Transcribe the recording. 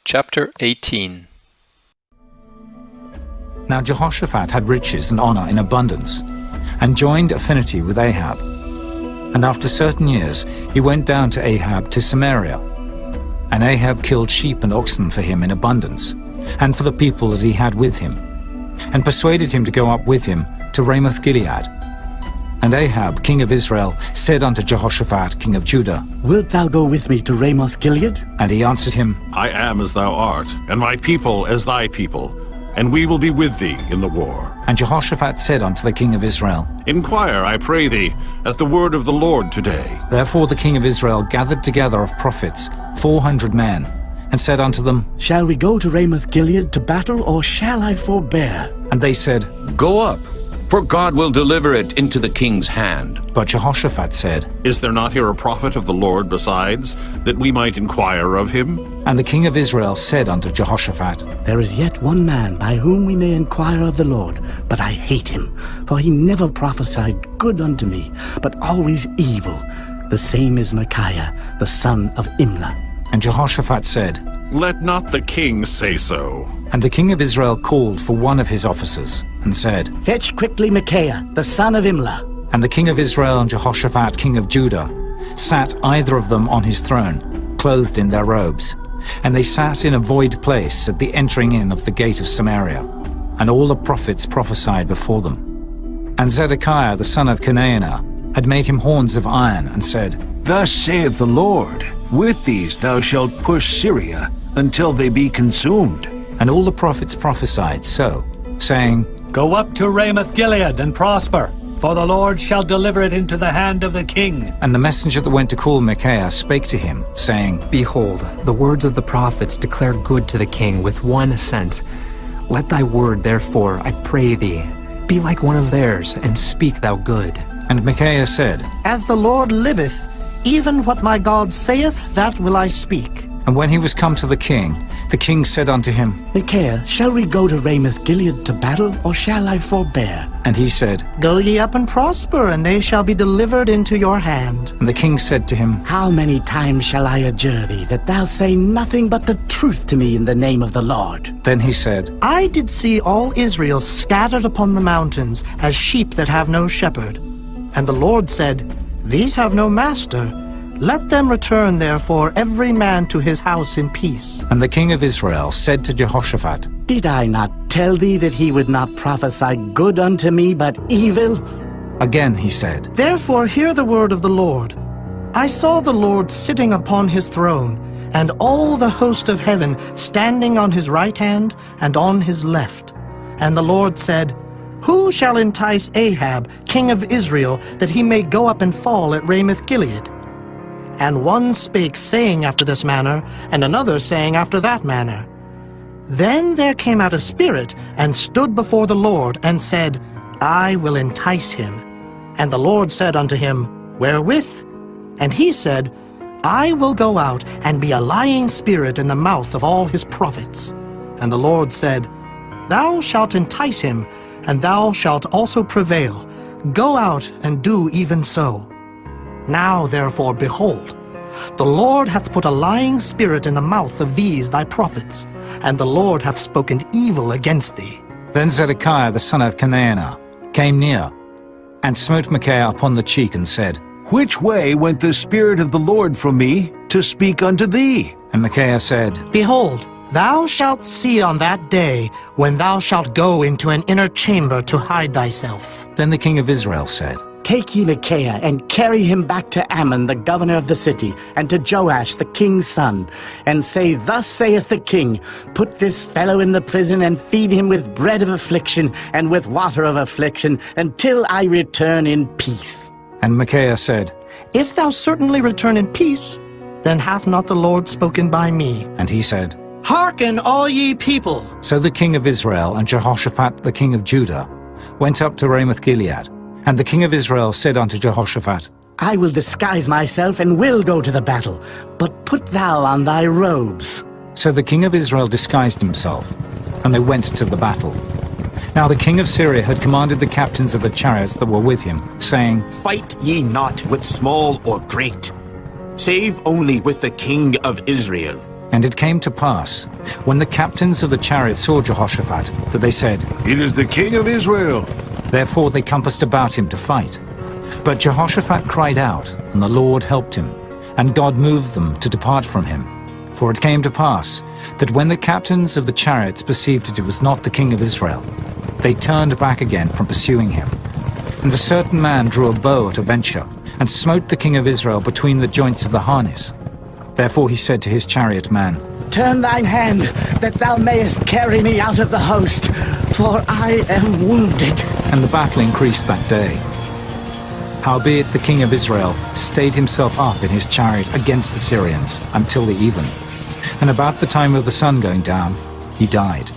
Chapter 18. Now Jehoshaphat had riches and honor in abundance, and joined affinity with Ahab. And after certain years he went down to Ahab to Samaria. And Ahab killed sheep and oxen for him in abundance, and for the people that he had with him, and persuaded him to go up with him to Ramoth-Gilead. And Ahab, king of Israel, said unto Jehoshaphat, king of Judah, Wilt thou go with me to Ramoth-Gilead? And he answered him, I am as thou art, and my people as thy people, and we will be with thee in the war. And Jehoshaphat said unto the king of Israel, Inquire, I pray thee, at the word of the Lord today. Therefore the king of Israel gathered together of prophets 400 men, and said unto them, Shall we go to Ramoth-Gilead to battle, or shall I forbear? And they said, Go up, for God will deliver it into the king's hand. But Jehoshaphat said, Is there not here a prophet of the Lord besides, that we might inquire of him? And the king of Israel said unto Jehoshaphat, There is yet one man by whom we may inquire of the Lord, but I hate him, for he never prophesied good unto me, but always evil. The same is Micaiah, the son of Imlah. And Jehoshaphat said, Let not the king say so. And the king of Israel called for one of his officers, and said, Fetch quickly Micaiah, the son of Imlah. And the king of Israel and Jehoshaphat, king of Judah, sat either of them on his throne, clothed in their robes. And they sat in a void place at the entering in of the gate of Samaria. And all the prophets prophesied before them. And Zedekiah, the son of Chenaanah, had made him horns of iron, and said, Thus saith the Lord, With these thou shalt push Syria, until they be consumed. And all the prophets prophesied so, saying, Go up to Ramoth-Gilead and prosper, for the Lord shall deliver it into the hand of the king. And the messenger that went to call Micaiah spake to him, saying, Behold, the words of the prophets declare good to the king with one assent. Let thy word, therefore, I pray thee, be like one of theirs, and speak thou good. And Micaiah said, As the Lord liveth, even what my God saith, that will I speak. And when he was come to the king said unto him, Micaiah, shall we go to Ramoth-Gilead to battle, or shall I forbear? And he said, Go ye up and prosper, and they shall be delivered into your hand. And the king said to him, How many times shall I adjure thee, that thou say nothing but the truth to me in the name of the Lord? Then he said, I did see all Israel scattered upon the mountains, as sheep that have no shepherd. And the Lord said, These have no master. Let them return, therefore, every man to his house in peace. And the king of Israel said to Jehoshaphat, Did I not tell thee that he would not prophesy good unto me, but evil? Again he said, Therefore hear the word of the Lord. I saw the Lord sitting upon his throne, and all the host of heaven standing on his right hand and on his left. And the Lord said, Who shall entice Ahab, king of Israel, that he may go up and fall at Ramoth-Gilead? And one spake, saying after this manner, and another saying after that manner. Then there came out a spirit, and stood before the Lord, and said, I will entice him. And the Lord said unto him, Wherewith? And he said, I will go out, and be a lying spirit in the mouth of all his prophets. And the Lord said, Thou shalt entice him, and thou shalt also prevail. Go out, and do even so. Now therefore, behold, the Lord hath put a lying spirit in the mouth of these thy prophets, and the Lord hath spoken evil against thee. Then Zedekiah the son of Chenaanah came near, and smote Micaiah upon the cheek, and said, Which way went the Spirit of the Lord from me, to speak unto thee? And Micaiah said, Behold, thou shalt see on that day, when thou shalt go into an inner chamber to hide thyself. Then the king of Israel said, Take ye Micaiah, and carry him back to Ammon the governor of the city, and to Joash the king's son, and say, Thus saith the king, Put this fellow in the prison, and feed him with bread of affliction, and with water of affliction, until I return in peace. And Micaiah said, If thou certainly return in peace, then hath not the Lord spoken by me. And he said, Hearken, all ye people. So the king of Israel and Jehoshaphat the king of Judah went up to Ramoth-Gilead. And the king of Israel said unto Jehoshaphat, I will disguise myself, and will go to the battle, but put thou on thy robes. So the king of Israel disguised himself, and they went to the battle. Now the king of Syria had commanded the captains of the chariots that were with him, saying, Fight ye not with small or great, save only with the king of Israel. And it came to pass, when the captains of the chariot saw Jehoshaphat, that they said, It is the king of Israel. Therefore they compassed about him to fight. But Jehoshaphat cried out, and the Lord helped him, and God moved them to depart from him. For it came to pass, that when the captains of the chariots perceived that it was not the king of Israel, they turned back again from pursuing him. And a certain man drew a bow at a venture, and smote the king of Israel between the joints of the harness. Therefore he said to his chariot man, Turn thine hand, that thou mayest carry me out of the host, for I am wounded. And the battle increased that day. Howbeit the king of Israel stayed himself up in his chariot against the Syrians until the even. And about the time of the sun going down, he died.